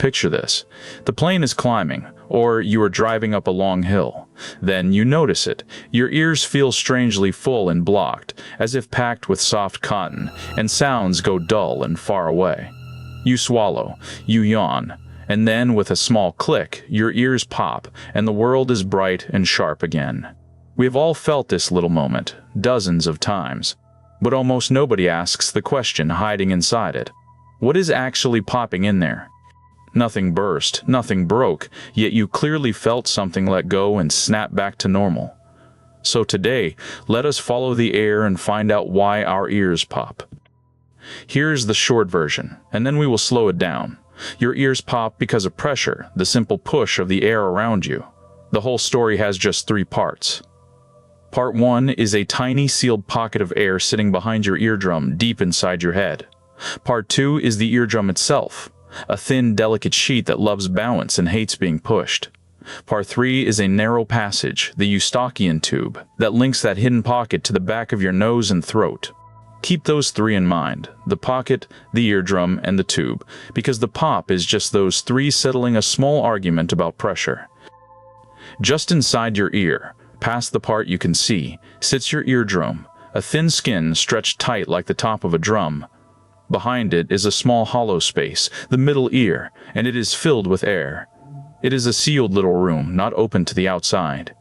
picture this. The plane is climbing, or you are driving up a long hill. Then you notice it. Your ears feel strangely full and blocked, as if packed with soft cotton, and sounds go dull and far away. You swallow, you yawn, and then with a small click, your ears pop, and the world is bright and sharp again. We have all felt this little moment, dozens of times. But almost nobody asks the question hiding inside it. What is actually popping in there? Nothing burst, nothing broke, yet you clearly felt something let go and snap back to normal. So today, let us follow the air and find out why our ears pop. Here's the short version, and then we will slow it down. Your ears pop because of pressure, the simple push of the air around you. The whole story has just 3 parts. Part 1 is a tiny sealed pocket of air sitting behind your eardrum deep inside your head. Part 2 is the eardrum itself, a thin, delicate sheet that loves balance and hates being pushed. Part 3 is a narrow passage, the Eustachian tube, that links that hidden pocket to the back of your nose and throat. Keep those 3 in mind, the pocket, the eardrum, and the tube, because the pop is just those 3 settling a small argument about pressure. Just inside your ear, past the part you can see, sits your eardrum, a thin skin stretched tight like the top of a drum. Behind it is a small hollow space, the middle ear, and it is filled with air. It is a sealed little room, not open to the outside.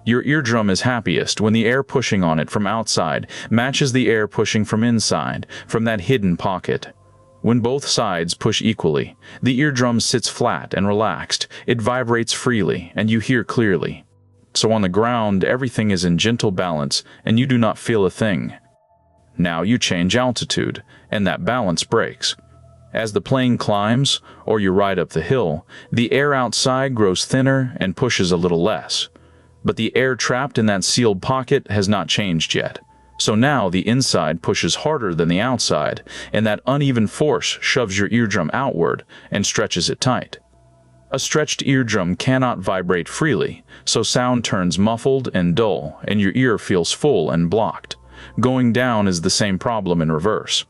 Your eardrum is happiest when the air pushing on it from outside matches the air pushing from inside, from that hidden pocket. When both sides push equally, the eardrum sits flat and relaxed, it vibrates freely, and you hear clearly. So on the ground, everything is in gentle balance, and you do not feel a thing. Now you change altitude, and that balance breaks. As the plane climbs, or you ride up the hill, the air outside grows thinner and pushes a little less. But the air trapped in that sealed pocket has not changed yet. So now the inside pushes harder than the outside, and that uneven force shoves your eardrum outward and stretches it tight. A stretched eardrum cannot vibrate freely, so sound turns muffled and dull, and your ear feels full and blocked. Going down is the same problem in reverse.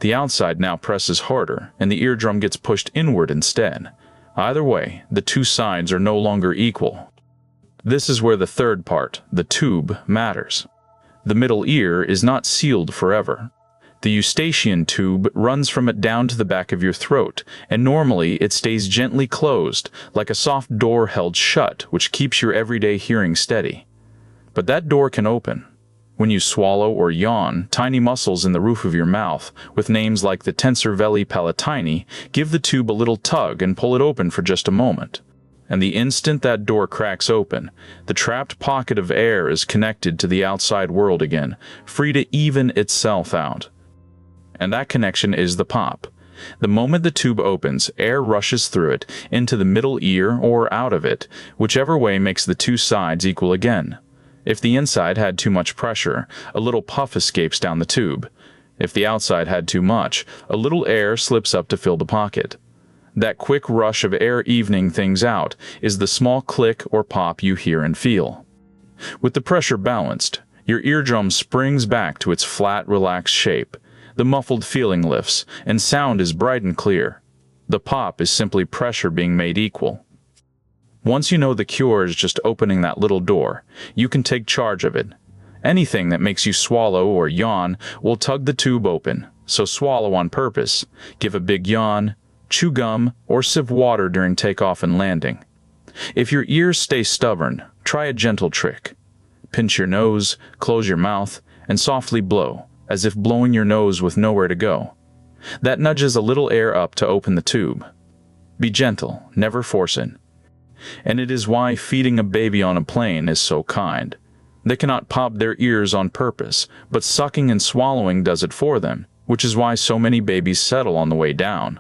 The outside now presses harder, and the eardrum gets pushed inward instead. Either way, the 2 sides are no longer equal. This is where the third part, the tube, matters. The middle ear is not sealed forever. The Eustachian tube runs from it down to the back of your throat, and normally it stays gently closed, like a soft door held shut, which keeps your everyday hearing steady. But that door can open. When you swallow or yawn, tiny muscles in the roof of your mouth, with names like the tensor veli palatini, give the tube a little tug and pull it open for just a moment. And the instant that door cracks open, the trapped pocket of air is connected to the outside world again, free to even itself out. And that connection is the pop. The moment the tube opens, air rushes through it, into the middle ear or out of it, whichever way makes the 2 sides equal again. If the inside had too much pressure, a little puff escapes down the tube. If the outside had too much, a little air slips up to fill the pocket. That quick rush of air evening things out is the small click or pop you hear and feel. With the pressure balanced, your eardrum springs back to its flat, relaxed shape. The muffled feeling lifts, and sound is bright and clear. The pop is simply pressure being made equal. Once you know the cure is just opening that little door, you can take charge of it. Anything that makes you swallow or yawn will tug the tube open, so swallow on purpose, give a big yawn, chew gum, or sip water during takeoff and landing. If your ears stay stubborn, try a gentle trick. Pinch your nose, close your mouth, and softly blow, as if blowing your nose with nowhere to go. That nudges a little air up to open the tube. Be gentle, never force it. And it is why feeding a baby on a plane is so kind. They cannot pop their ears on purpose, but sucking and swallowing does it for them, which is why so many babies settle on the way down.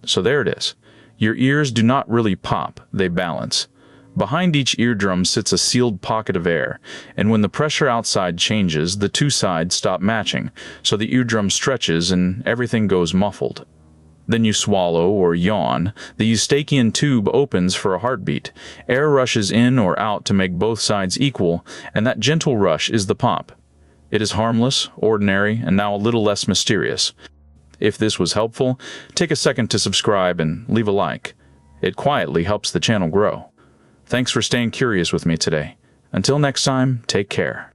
So there it is. Your ears do not really pop, they balance. Behind each eardrum sits a sealed pocket of air, and when the pressure outside changes, the 2 sides stop matching, so the eardrum stretches and everything goes muffled. Then you swallow or yawn, the Eustachian tube opens for a heartbeat, air rushes in or out to make both sides equal, and that gentle rush is the pop. It is harmless, ordinary, and now a little less mysterious. If this was helpful, take a second to subscribe and leave a like. It quietly helps the channel grow. Thanks for staying curious with me today. Until next time, take care.